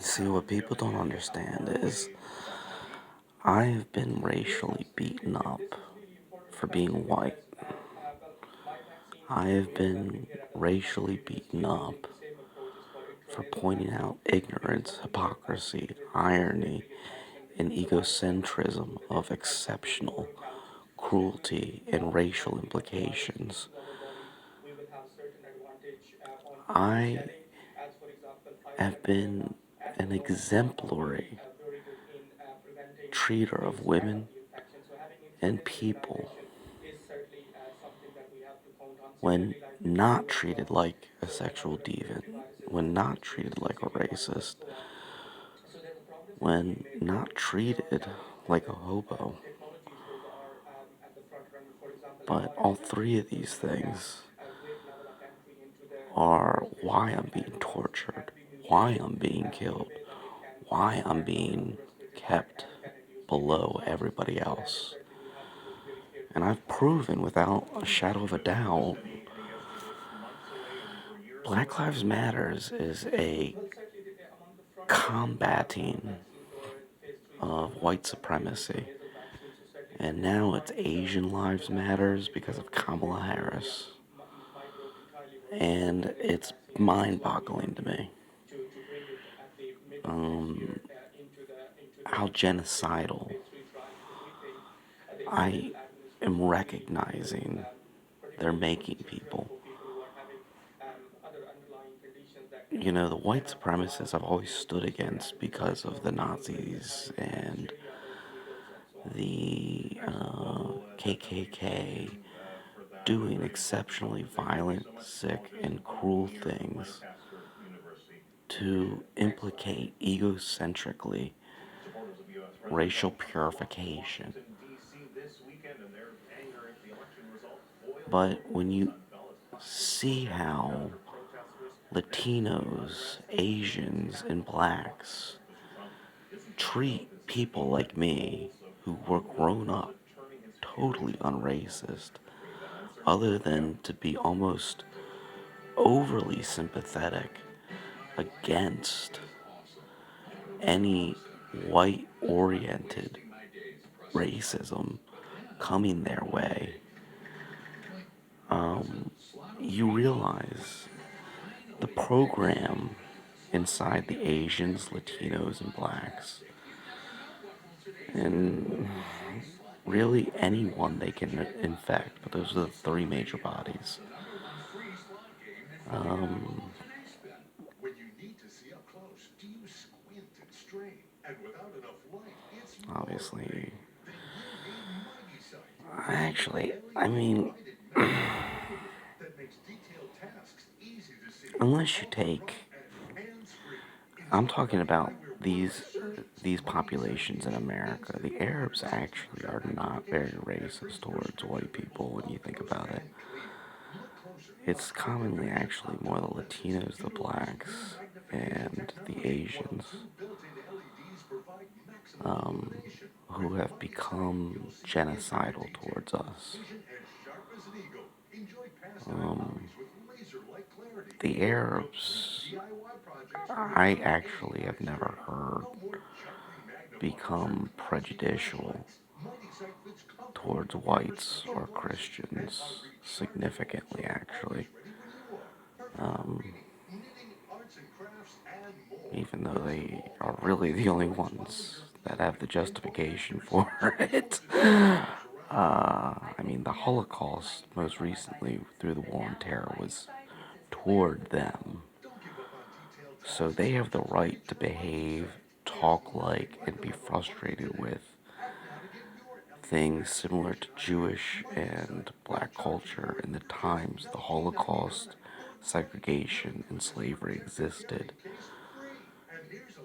See, what people don't understand is I have been racially beaten up for being white. I have been racially beaten up for pointing out ignorance, hypocrisy, irony, and egocentrism of exceptional cruelty and racial implications. I have been an exemplary treater of women and people when not treated like a sexual deviant, when not treated like a racist, when not treated like a hobo. But all three of these things are why I'm being tortured, why I'm being killed, why I'm being kept below everybody else. And I've proven without a shadow of a doubt Black Lives Matters is a combating of white supremacy. And now it's Asian Lives Matters because of Kamala Harris. And it's mind-boggling to me. Um, how genocidal I am recognizing they're making people. You know, the white supremacists I've always stood against because of the Nazis and the KKK doing exceptionally violent, sick, and cruel things to implicate egocentrically racial purification. But when you see how Latinos, Asians, and blacks treat people like me who were grown up totally unracist, other than to be almost overly sympathetic against any white oriented racism coming their way, you realize the program inside the Asians, Latinos, and blacks, and really anyone they can infect, but those are the three major bodies. Um, Obviously, I mean, unless you take, I'm talking about these populations in America. The Arabs actually are not very racist towards white people when you think about it. It's commonly actually more the Latinos, the blacks, and the Asians um, who have become genocidal towards us. Um, the Arabs, I actually have never heard become prejudicial towards whites or Christians significantly, actually. Um, Even though they are really the only ones that have the justification for it. I mean, the Holocaust, most recently through the War on Terror, was toward them. So they have the right to behave, talk like, and be frustrated with things similar to Jewish and black culture in the times the Holocaust, segregation, and slavery existed.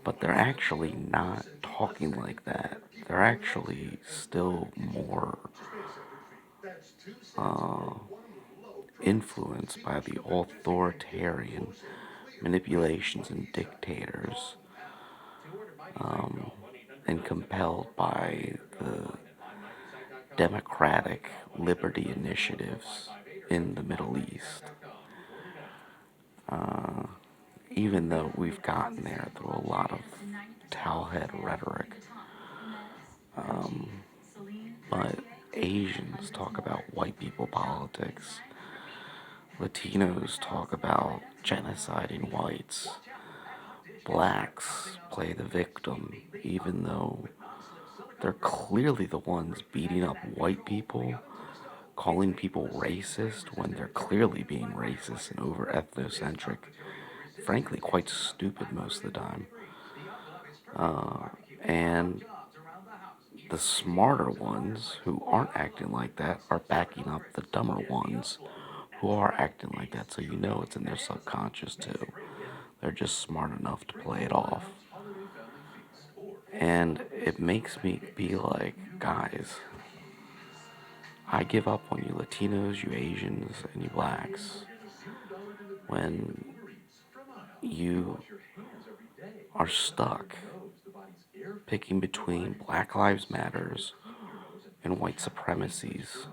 But they're actually not talking like that. They're actually still more uh, influenced by the authoritarian manipulations and dictators, um, and compelled by the democratic liberty initiatives in the Middle East. even though we've gotten there through a lot of towelhead rhetoric. Um, but Asians talk about white people politics. Latinos talk about genociding whites. Blacks play the victim, even though they're clearly the ones beating up white people, calling people racist when they're clearly being racist and over ethnocentric. Frankly, quite stupid most of the time. And the smarter ones who aren't acting like that are backing up the dumber ones who are acting like that, so you know it's in their subconscious too. They're just smart enough to play it off. And it makes me be like, guys, I give up on you Latinos, you Asians, and you blacks when you are stuck picking between Black Lives Matters and white supremacies.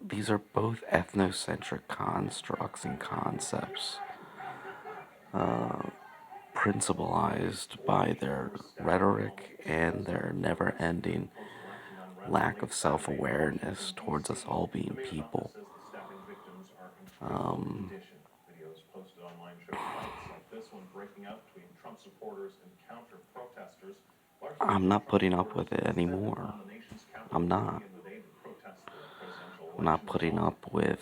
These are both ethnocentric constructs and concepts, principalized by their rhetoric and their never ending lack of self awareness towards us all being people. Um, I'm not putting up with it anymore. I'm not. I'm not putting up with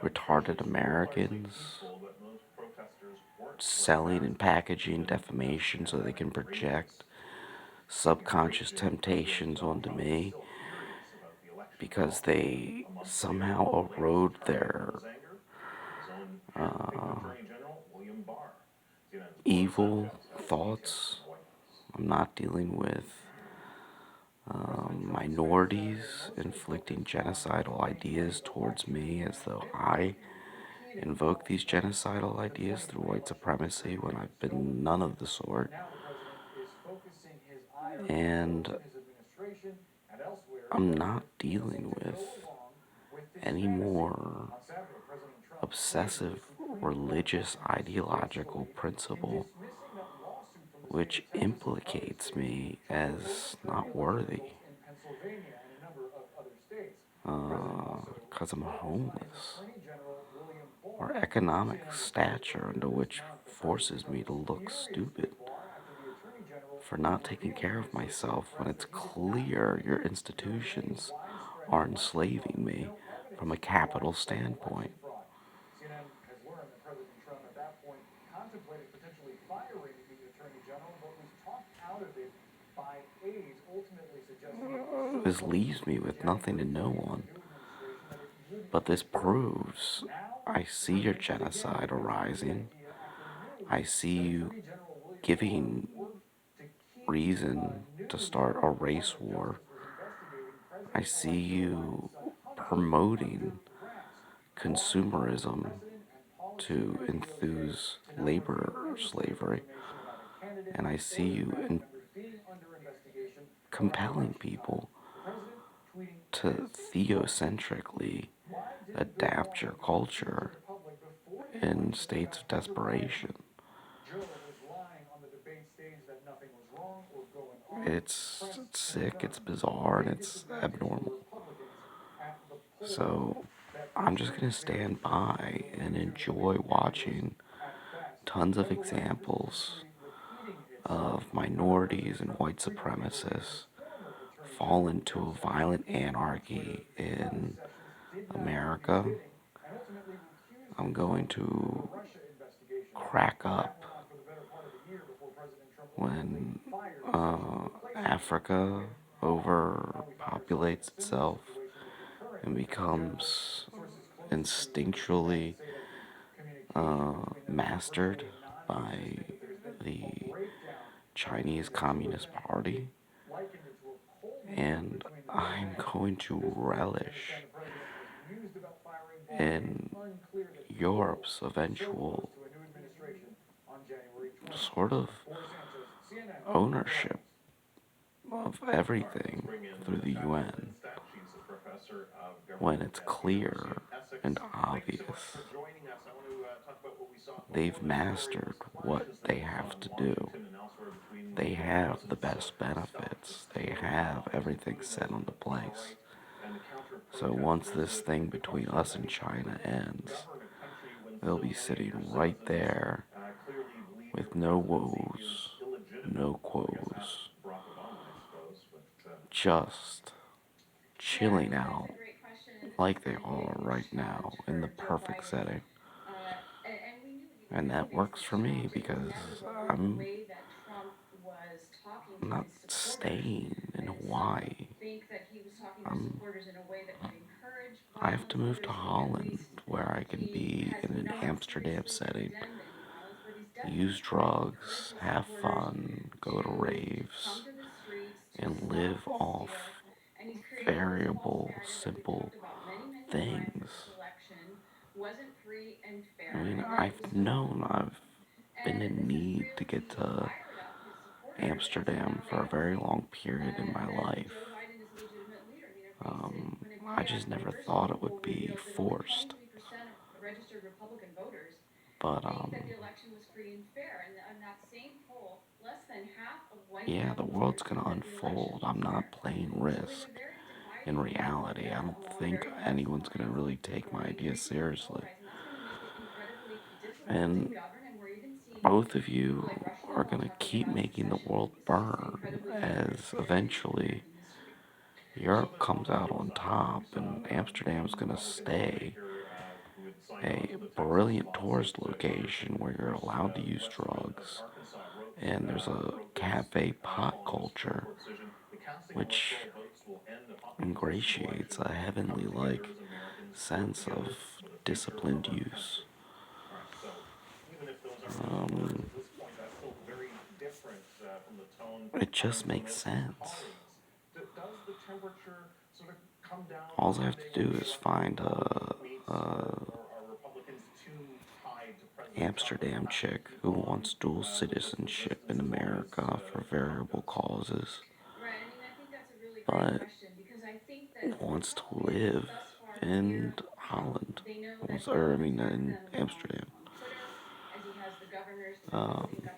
retarded Americans selling and packaging defamation so they can project subconscious temptations onto me because they somehow erode their uh, evil thoughts. I'm not dealing with minorities inflicting genocidal ideas towards me as though I invoke these genocidal ideas through white supremacy when I've been none of the sort. And I'm not dealing with any more obsessive religious ideological principle which implicates me as not worthy because I'm homeless, or economic stature under which forces me to look stupid for not taking care of myself when it's clear your institutions are enslaving me from a capital standpoint. This leaves me with nothing to know on. But this proves I see your genocide arising. I see you giving reason to start a race war. I see you promoting consumerism to enthuse labor slavery. And I see you compelling people to theocentrically adapt your culture in states of desperation. It's sick, it's bizarre, and it's abnormal. So I'm just going to stand by and enjoy watching tons of examples of minorities and white supremacists fall into a violent anarchy in America. I'm going to crack up when Africa overpopulates itself and becomes instinctually mastered by the Chinese Communist Party. And I'm going to relish in Europe's eventual sort of ownership of everything through the UN. when it's clear and obvious. They've mastered what they have to do. They have the best benefits. They have everything set into place. So once this thing between us and China ends, they'll be sitting right there with no woes, no quos, just chilling out like they are right now in the perfect setting. And that works for me because I'm not staying in Hawaii. I'm, I have to move to Holland where I can be in an Amsterdam setting, use drugs, have fun, go to raves, and live off variable, simple things. I mean, I've been in need to get to Amsterdam for a very long period in my life. I just never thought it would be forced. But, yeah, the world's gonna unfold. I'm not playing Risk. In reality, I don't think anyone's gonna really take my ideas seriously. And both of you are gonna keep making the world burn as eventually Europe comes out on top and Amsterdam's gonna stay a brilliant tourist location where you're allowed to use drugs and there's a cafe pot culture which ingratiates a heavenly like sense of disciplined use. Um, it just makes sense. All I have to do is find a Amsterdam chick who wants dual citizenship in America for variable causes, but wants to live in Holland, or I mean in Amsterdam. Um,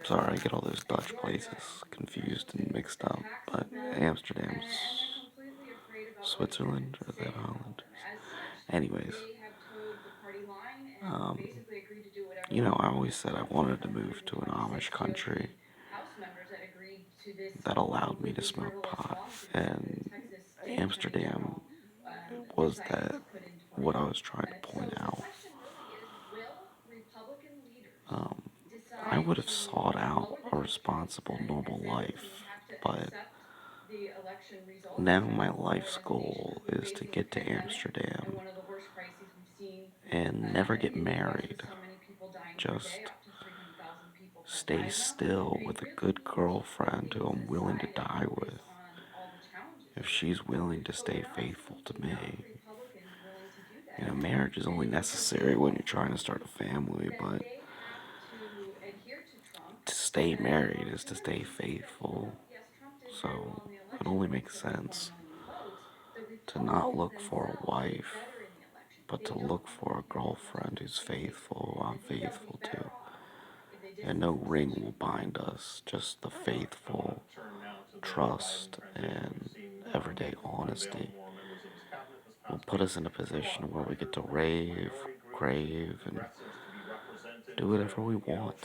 Sorry, I get all those Dutch places confused and mixed up, but Amsterdam's Switzerland or is that Holland? Anyways, um, I always said I wanted to move to an Amish country that allowed me to smoke pot, and Amsterdam was that what I was trying to point out. Um, I would have sought out a responsible, normal life, but now my life's goal is to get to Amsterdam and never get married. Just stay still with a good girlfriend who I'm willing to die with. If she's willing to stay faithful to me. Marriage is only necessary when you're trying to start a family, but to stay married is to stay faithful. So it only makes sense to not look for a wife, but to look for a girlfriend who's faithful, who I'm faithful to. And no ring will bind us, just the faithful trust and everyday honesty will put us in a position where we get to rave, crave, and do whatever we want.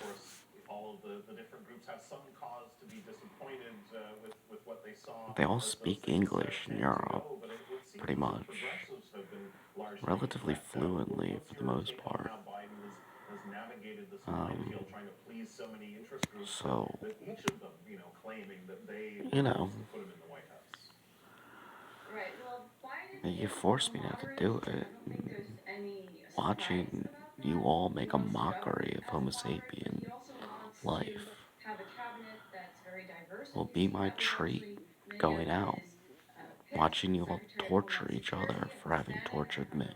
They all speak English in Europe, pretty much, relatively fluently for the most part. Um, so, you know, you forced me not to do it. And watching you all make a mockery of Homo sapien life will be my treat going out. Watching you all torture each other for having tortured me.